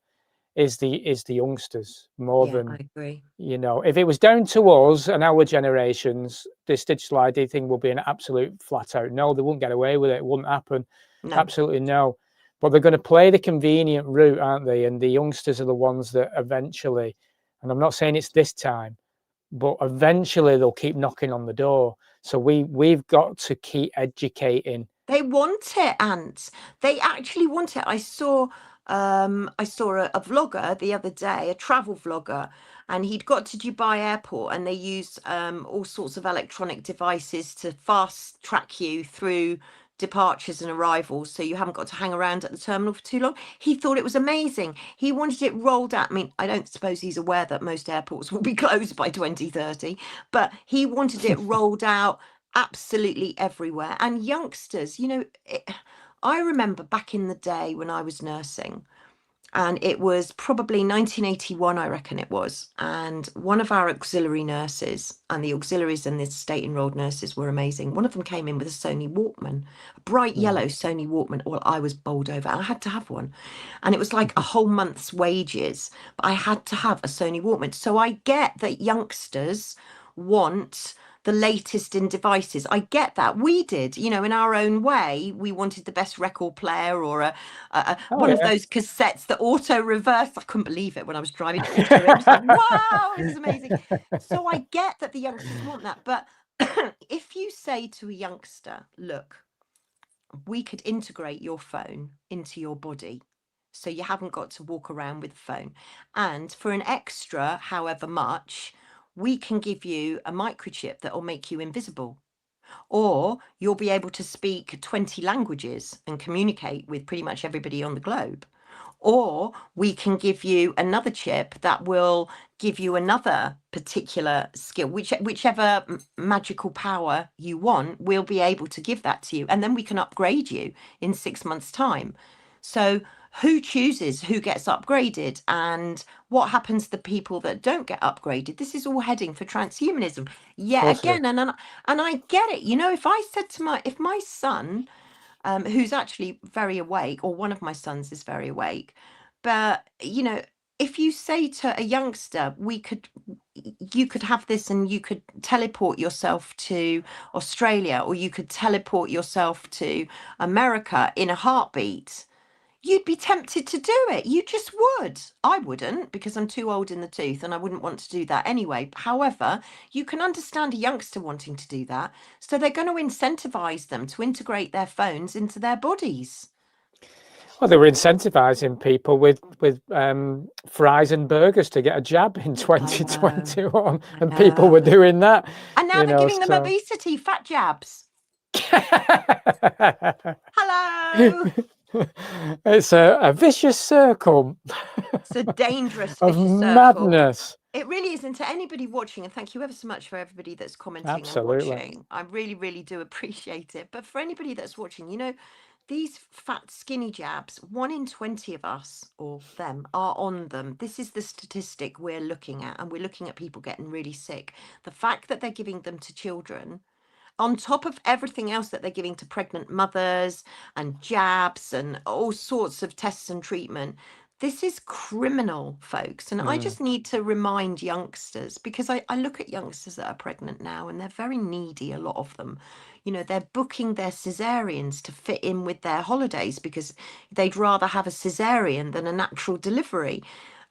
Is the youngsters more than, I agree. you know, if it was down to us and our generations, this digital ID thing will be an absolute flat out no. They wouldn't get away with it. It wouldn't happen. No. Absolutely no. But they're going to play the convenient route, aren't they? And the youngsters are the ones that eventually, and I'm not saying it's this time, but eventually they'll keep knocking on the door. So we've got to keep educating. They want it, Ants. They actually want it. I saw a vlogger the other day, a travel vlogger, and he'd got to Dubai airport, and they used all sorts of electronic devices to fast track you through departures and arrivals, so you haven't got to hang around at the terminal for too long. He thought it was amazing. He wanted it rolled out. I mean, I don't suppose he's aware that most airports will be closed by 2030, but he wanted it rolled out absolutely everywhere. And youngsters, you know, I remember back in the day when I was nursing, and it was probably 1981, I reckon it was. And one of our auxiliary nurses, and the auxiliaries and the state enrolled nurses were amazing. One of them came in with a Sony Walkman, a bright yellow Sony Walkman. Well, I was bowled over. I had to have one. And it was like a whole month's wages, but I had to have a Sony Walkman. So I get that youngsters want the latest in devices. I get that. We did, you know, in our own way. We wanted the best record player, or one of those cassettes that auto reversed. I couldn't believe it when I was driving to auto. It was like, wow, this is amazing. So I get that the youngsters want that. But if you say to a youngster, look, we could integrate your phone into your body, so you haven't got to walk around with a phone, and for an extra however much, we can give you a microchip that will make you invisible, or you'll be able to speak 20 languages and communicate with pretty much everybody on the globe, or we can give you another chip that will give you another particular skill, whichever magical power you want, we'll be able to give that to you, and then we can upgrade you in 6 months' time. So who chooses who gets upgraded, and what happens to the people that don't get upgraded? This is all heading for transhumanism yet again. And I get it. You know, if I said to if my son, who's actually very awake, or one of my sons is very awake, but you know, if you say to a youngster, you could have this, and you could teleport yourself to Australia, or you could teleport yourself to America in a heartbeat, you'd be tempted to do it. You just would. I wouldn't, because I'm too old in the tooth, and I wouldn't want to do that anyway. However, you can understand a youngster wanting to do that. So they're going to incentivize them to integrate their phones into their bodies. Well, they were incentivizing people with fries and burgers to get a jab in 2021, and people were doing that. And now they're giving them obesity, fat jabs. Hello. It's a vicious circle. It's a dangerous of vicious madness. Circle. It really is. And to anybody watching, and thank you ever so much for everybody that's commenting Absolutely. and watching. I really, really do appreciate it. But for anybody that's watching, you know, these fat, skinny jabs, 1 in 20 of us, or them, are on them. This is the statistic we're looking at, and we're looking at people getting really sick. The fact that they're giving them to children, on top of everything else that they're giving to pregnant mothers, and jabs, and all sorts of tests and treatment, this is criminal, folks. And I just need to remind youngsters, because I look at youngsters that are pregnant now, and they're very needy, a lot of them. You know, they're booking their cesareans to fit in with their holidays, because they'd rather have a cesarean than a natural delivery.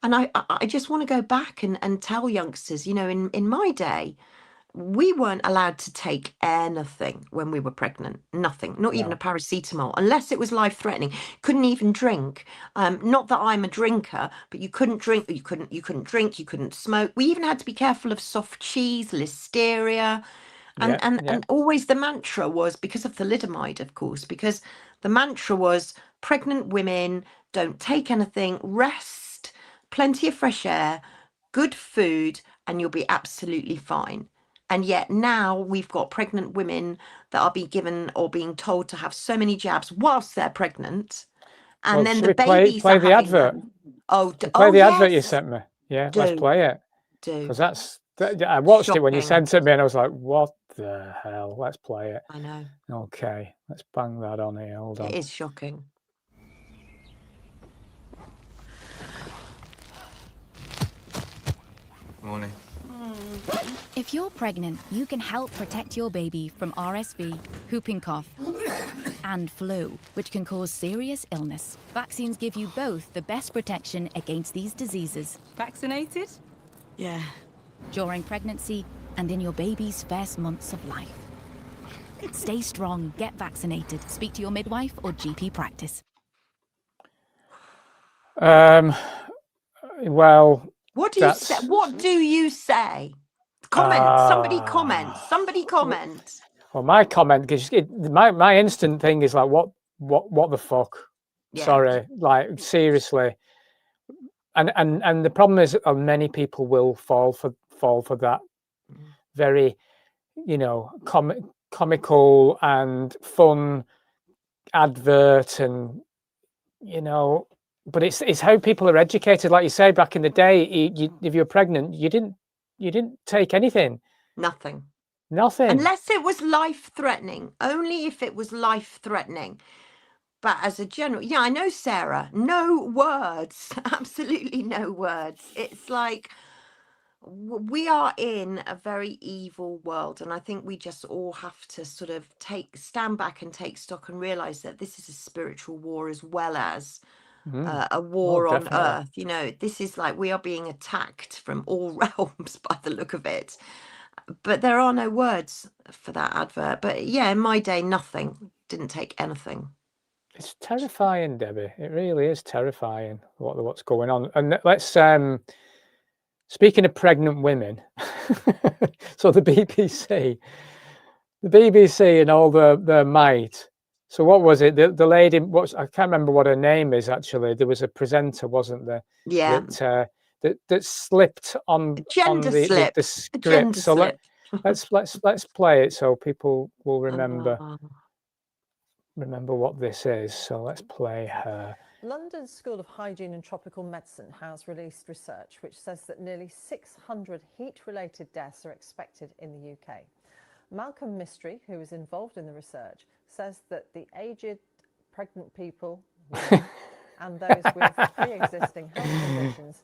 And I just want to go back and tell youngsters, you know, in my day, we weren't allowed to take anything when we were pregnant. Nothing, not even No. a paracetamol, unless it was life-threatening. Couldn't even drink. Not that I'm a drinker, but you couldn't drink. You couldn't drink. You couldn't smoke. We even had to be careful of soft cheese, listeria, Yeah. and always the mantra was, because of thalidomide, of course, because the mantra was pregnant women don't take anything, rest, plenty of fresh air, good food, and you'll be absolutely fine. And yet now we've got pregnant women that are being given or being told to have so many jabs whilst they're pregnant. And Well, then should the we babies play are the having advert? them. Oh, Play the advert you yes. sent me. Yeah, let's Do, play it. do. Because I watched it when you Shocking. sent it me, and I was like, "What the hell?" Let's play it. I know. Okay, let's bang that on here. Hold on. It is shocking. Morning. If you're pregnant, you can help protect your baby from RSV, whooping cough, and flu, which can cause serious illness. Vaccines give you both the best protection against these diseases. Vaccinated? Yeah. During pregnancy and in your baby's first months of life. Stay strong, get vaccinated, speak to your midwife or GP practice. Well, What do you say? What do you say? Comment. Somebody comment. Somebody comment. Well, my comment, because my instant thing is like, what the fuck? Yeah. Sorry, like seriously. And the problem is, many people will fall for that very, comical and fun advert, and but it's how people are educated. Like you say, back in the day, if you were pregnant, you didn't take anything. Nothing. Unless it was life-threatening. Only if it was life-threatening. But as a general, yeah, I know, Sarah. No words. Absolutely no words. It's like we are in a very evil world, and I think we just all have to sort of stand back and take stock and realize that this is a spiritual war as well as a war on earth. This is like we are being attacked from all realms by the look of it. But there are no words for that advert. But yeah, in my day, nothing. Didn't take anything. It's terrifying, Debbie. It really is terrifying what's going on. And let's speaking of pregnant women, so the BBC and all their might. So what was it? The lady, I can't remember what her name is actually. There was a presenter, wasn't there? Yeah. That slipped on the script. So let's play it so people will remember what this is. So let's play her. London School of Hygiene and Tropical Medicine has released research which says that nearly 600 heat-related deaths are expected in the UK. Malcolm Mystery, who is involved in the research, says that the aged, pregnant people and those with pre-existing health conditions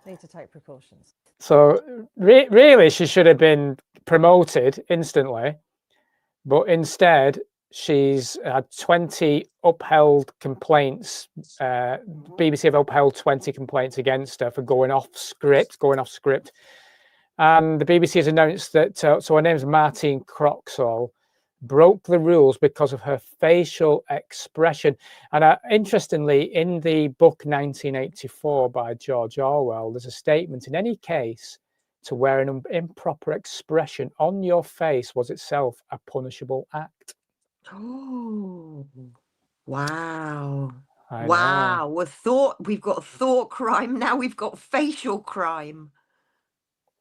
need to take precautions. So really, she should have been promoted instantly, but instead she's had 20 upheld complaints. BBC have upheld 20 complaints against her for going off script. And the BBC has announced that, so her name's Martine Croxall, broke the rules because of her facial expression. And interestingly, in the book 1984 by George Orwell, there's a statement: in any case, to wear an improper expression on your face was itself a punishable act. Oh, wow. I Wow. know. We've got thought crime. Now we've got facial crime.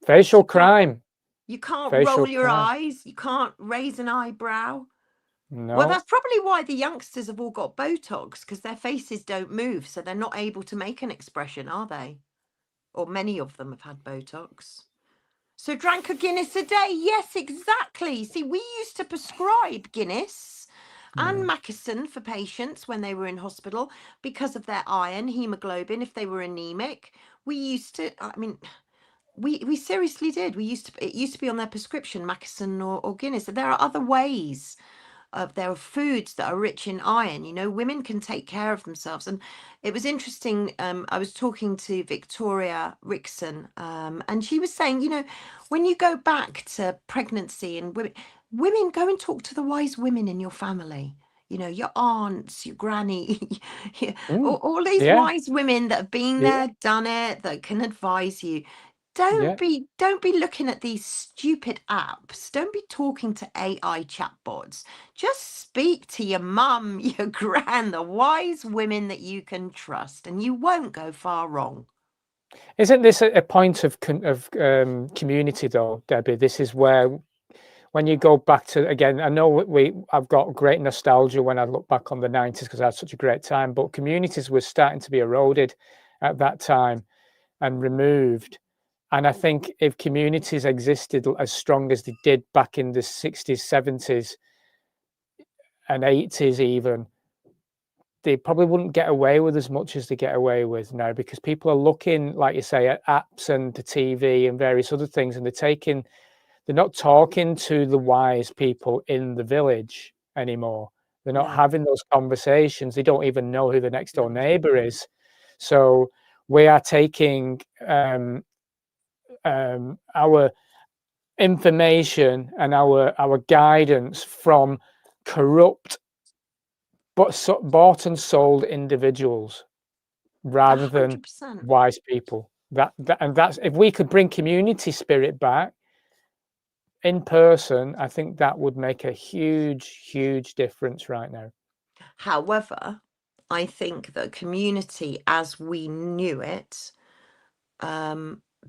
Facial crime. You can't Facial roll your crime. eyes. You can't raise an eyebrow. No. Well, that's probably why the youngsters have all got Botox, because their faces don't move. So they're not able to make an expression, are they? Or many of them have had Botox. So drank a Guinness a day. Yes, exactly. See, we used to prescribe Guinness and Macasson for patients when they were in hospital because of their iron, hemoglobin, if they were anemic. We used to, we seriously did. It used to be on their prescription, Macasson or Guinness. There are other ways there are foods that are rich in iron. You know, women can take care of themselves. And it was interesting. I was talking to Victoria Rickson, and she was saying, you know, when you go back to pregnancy and women go and talk to the wise women in your family. You know, your aunts, your granny, all these Yeah, wise women that have been yeah, there, done it, that can advise you. yeah. Don't be looking at these stupid apps. Don't be talking to AI chatbots. Just speak to your mum, your gran, the wise women that you can trust, and you won't go far wrong. Isn't this a point of community though, Debbie? This is where, when you go back to, again, I know I've got great nostalgia when I look back on the 90s because I had such a great time, but communities were starting to be eroded at that time and removed. And I think if communities existed as strong as they did back in the 60s, 70s, and 80s even, they probably wouldn't get away with as much as they get away with now, because people are looking, like you say, at apps and the TV and various other things, and they're not talking to the wise people in the village anymore. They're not No, having those conversations. They don't even know who the next door no. neighbor is. So we are taking our information and our guidance from corrupt but bought and sold individuals rather than 100%. wise people. And that's, if we could bring community spirit back in person, I think that would make a huge difference right now. However, I think that community as we knew it,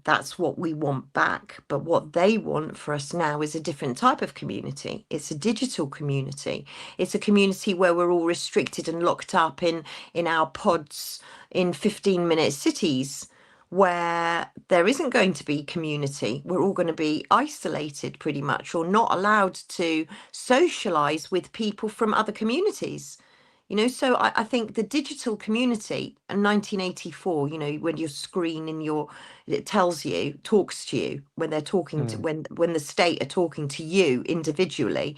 that's what we want back. But what they want for us now is a different type of community. It's a digital community. It's a community where we're all restricted and locked up in our pods in 15-minute cities, where there isn't going to be community. We're all going to be isolated pretty much, or not allowed to socialize with people from other communities. You know, so I think the digital community in 1984, you know, when your screen in it tells you, talks to you when they're talking to, when the state are talking to you individually,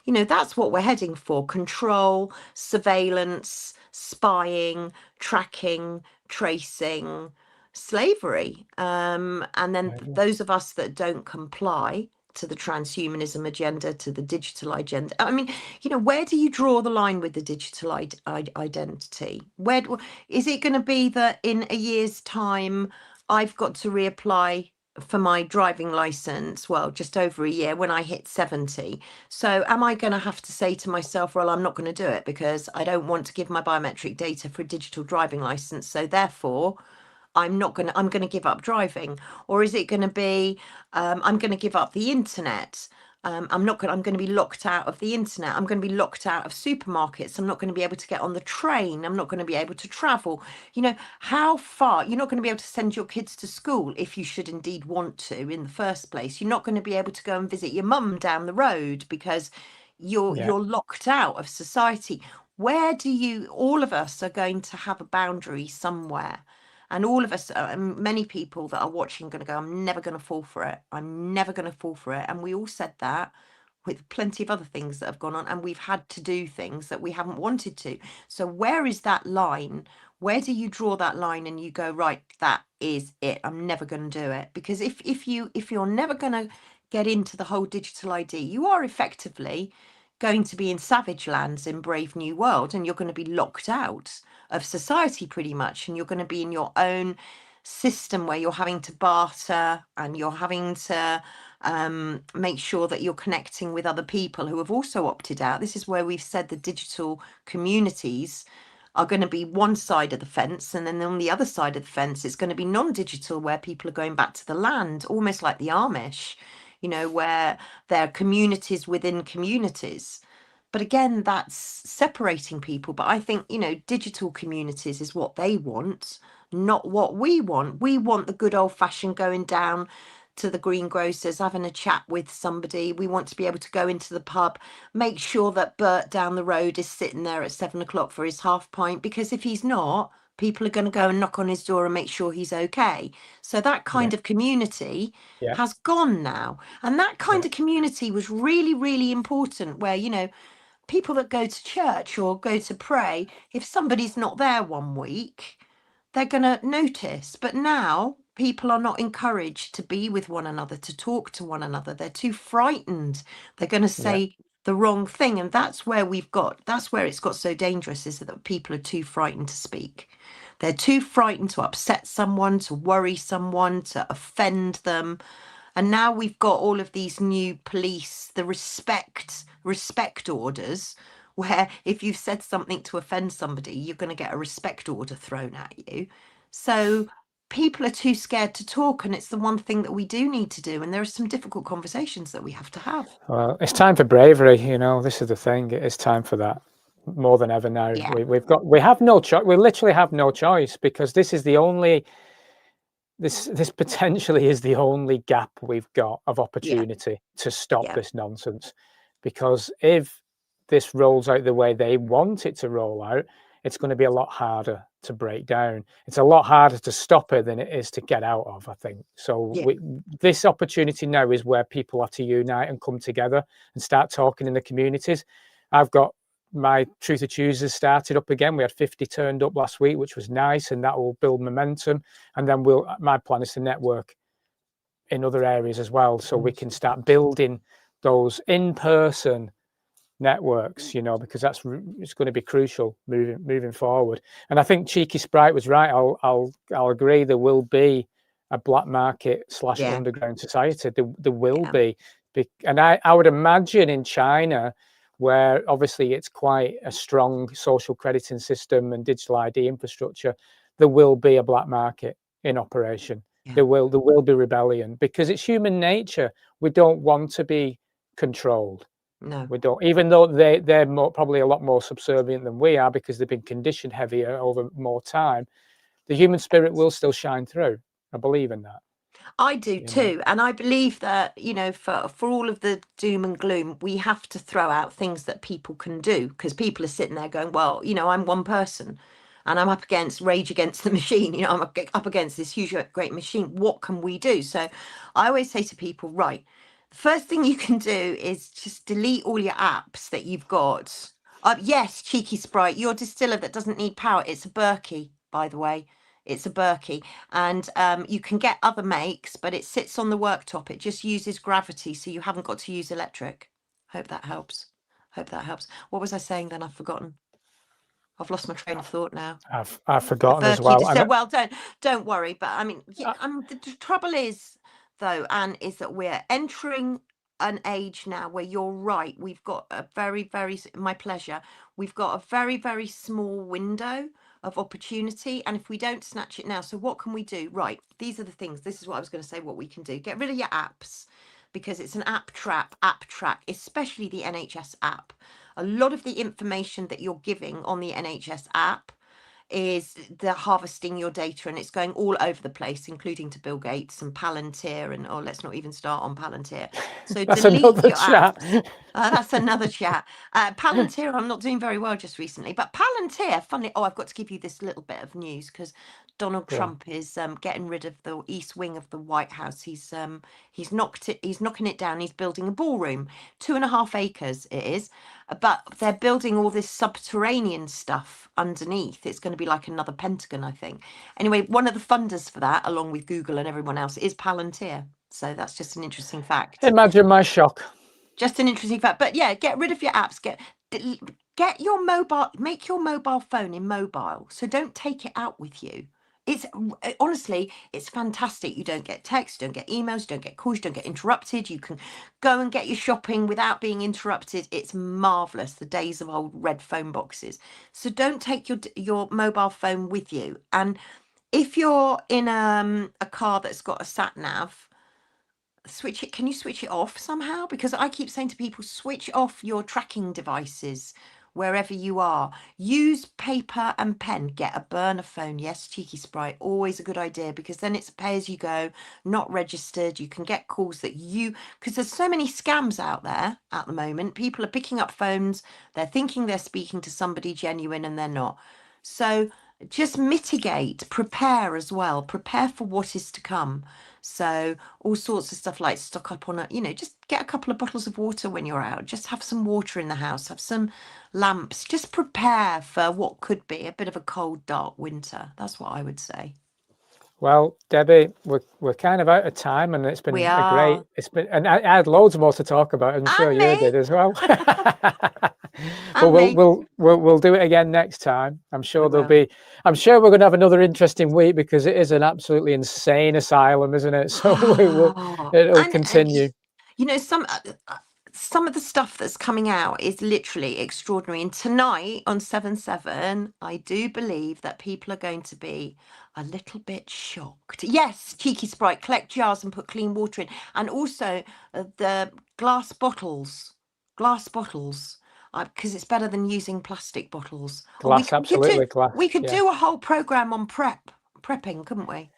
you know, that's what we're heading for: control, surveillance, spying, tracking, tracing, slavery. And then those of us that don't comply to the transhumanism agenda, to the digital agenda. I mean, you know, where do you draw the line with the digital identity? Where is it going to be that in a year's time I've got to reapply for my driving license? Well, just over a year, when I hit 70. So am I going to have to say to myself, well, I'm not going to do it because I don't want to give my biometric data for a digital driving license, so therefore I'm going to give up driving? Or is it going to be, I'm going to give up the internet? I'm going to be locked out of the internet. I'm going to be locked out of supermarkets. I'm not going to be able to get on the train. I'm not going to be able to travel. You know, how far? You're not going to be able to send your kids to school if you should indeed want to in the first place. You're not going to be able to go and visit your mum down the road because you're locked out of society. Where do you, all of us are going to have a boundary somewhere. And all of us, many people that are watching, are going to go, I'm never going to fall for it. I'm never going to fall for it. And we all said that with plenty of other things that have gone on. And we've had to do things that we haven't wanted to. So where is that line? Where do you draw that line and you go, right, that is it. I'm never going to do it. Because if you're never going to get into the whole digital ID, you are effectively going to be in savage lands in Brave New World, and you're going to be locked out of society pretty much, and you're going to be in your own system where you're having to barter and you're having to make sure that you're connecting with other people who have also opted out. This is where we've said the digital communities are going to be one side of the fence, and then on the other side of the fence it's going to be non-digital, where people are going back to the land, almost like the Amish, you know, where there are communities within communities. But again, that's separating people. But I think, you know, digital communities is what they want, not what we want. We want the good old fashioned going down to the greengrocers, having a chat with somebody. We want to be able to go into the pub, make sure that Bert down the road is sitting there at 7 o'clock for his half pint, because if he's not, people are going to go and knock on his door and make sure he's okay. So that kind of community has gone now. And that kind of community was really, really important, where, you know, people that go to church or go to pray, if somebody's not there one week, they're going to notice. But now people are not encouraged to be with one another, to talk to one another. They're too frightened. They're going to say the wrong thing. And that's where it's got so dangerous, is that people are too frightened to speak. They're too frightened to upset someone, to worry someone, to offend them. And now we've got all of these new police, the respect orders, where if you've said something to offend somebody, you're going to get a respect order thrown at you. So people are too scared to talk, and it's the one thing that we do need to do. And there are some difficult conversations that we have to have. Well, it's time for bravery. This is the thing. It is time for that more than ever now. Yeah. We have no choice. We literally have no choice, because this is the only. This potentially is the only gap we've got of opportunity to stop this nonsense. Because if this rolls out the way they want it to roll out, it's going to be a lot harder to break down. It's a lot harder to stop it than it is to get out of, I think. So this opportunity now is where people are to unite and come together and start talking in the communities. I've got my Truth of Tuesdays started up again. We had 50 turned up last week, which was nice, and that will build momentum. And then my plan is to network in other areas as well, so we can start building those in-person networks, because it's going to be crucial moving forward. And I think Cheeky Sprite was right. I'll agree. There will be a black market / underground society. There will be, and I would imagine in China, where obviously it's quite a strong social crediting system and digital ID infrastructure, there will be a black market in operation. There will be rebellion, because it's human nature. We don't want to be controlled. No, we don't, even though they're probably a lot more subservient than we are, because they've been conditioned heavier over more time. The human spirit will still shine through. I believe in that. I do too. And I believe that, for all of the doom and gloom, we have to throw out things that people can do, because people are sitting there going, well, I'm one person and I'm up against Rage Against the Machine. I'm up against this huge, great machine. What can we do? So I always say to people, right, the first thing you can do is just delete all your apps that you've got. Yes, Cheeky Sprite, your distiller that doesn't need power. It's a Berkey, by the way. It's a Berkey, and you can get other makes, but it sits on the worktop. It just uses gravity, so you haven't got to use electric. Hope that helps. What was I saying then? I've forgotten. I've lost my train of thought now. I've forgotten as well. Well, don't worry. But I mean, the trouble is, though, Anne, is that we're entering an age now where you're right. We've got a very, very, my pleasure. We've got a very, very small window of opportunity, and if we don't snatch it now, so what can we do? Right, these are the things. This is what I was going to say. What we can do: get rid of your apps, because it's an app track, especially the NHS app. A lot of the information that you're giving on the NHS app is the harvesting your data, and it's going all over the place, including to Bill Gates and Palantir, and let's not even start on Palantir. So that's delete another your chat. That's another chat. Palantir, I'm not doing very well just recently, but Palantir, funny. I've got to give you this little bit of news, because Donald Trump is getting rid of the east wing of the White House. He's knocking it down. He's building a ballroom, 2.5 acres it is, but they're building all this subterranean stuff underneath. It's going to be like another Pentagon, I think. Anyway, one of the funders for that, along with Google and everyone else, is Palantir. So that's just an interesting fact. Imagine my shock. Just an interesting fact. But yeah, get rid of your apps. Get your mobile, make your mobile phone immobile. So don't take it out with you. It's honestly, it's fantastic. You don't get texts, you don't get emails, you don't get calls, you don't get interrupted. You can go and get your shopping without being interrupted. It's marvelous. The days of old red phone boxes. So don't take your mobile phone with you. And if you're in a car that's got a sat nav, switch it. Can you switch it off somehow? Because I keep saying to people, switch off your tracking devices wherever you are. Use paper and pen. Get a burner phone. Yes, Cheeky Sprite, always a good idea, because then it's pay as you go, not registered. You can get calls that because there's so many scams out there at the moment. People are picking up phones, they're thinking they're speaking to somebody genuine, and they're not. So just mitigate, prepare as well, prepare for what is to come. So all sorts of stuff like stock up on just get a couple of bottles of water when you're out. Just have some water in the house, have some lamps. Just prepare for what could be a bit of a cold, dark winter. That's what I would say. Well, Debbie, we're kind of out of time, and it's been We a great. are. It's been, and I had loads more to talk about. I'm sure And you me. did as well. But And me. we'll do it again next time. I'm sure We there'll will. be. I'm sure we're going to have another interesting week, because it is an absolutely insane asylum, isn't it? So it'll continue. You know, some of the stuff that's coming out is literally extraordinary. And tonight on 7/7, I do believe that people are going to be a little bit shocked. Yes, cheeky Sprite, collect jars and put clean water in. And also the glass bottles, because it's better than using plastic bottles. Glass, absolutely glass. We could do a whole program on prepping, couldn't we?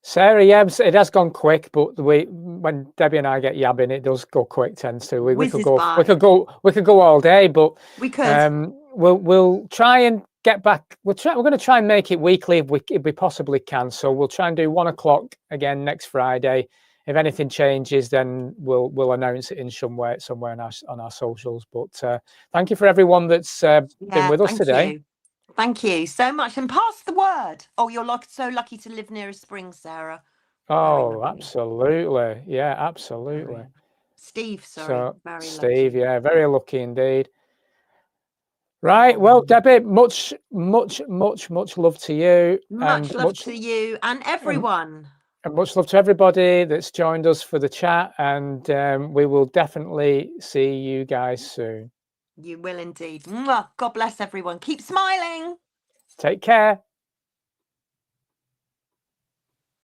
Sarah, yeah, it has gone quick, but when Debbie and I get yabbing, it does go quick. Tends to. We could go all day, but we could. We'll try and get back. We're going to try and make it weekly if we possibly can. So we'll try and do 1 o'clock again next Friday. If anything changes, then we'll announce it in somewhere on our socials. But thank you for everyone that's been with us today. Thank you so much, and pass the word. Oh, you're so lucky to live near a spring, Sarah. Oh, absolutely. Yeah, absolutely. Steve, sorry. So, very Steve, lucky. yeah, very lucky indeed. Right. Well, Debbie, much love to you. Much love to you and everyone. And much love to everybody that's joined us for the chat. And we will definitely see you guys soon. You will indeed. Mwah. God bless everyone. Keep smiling. Take care.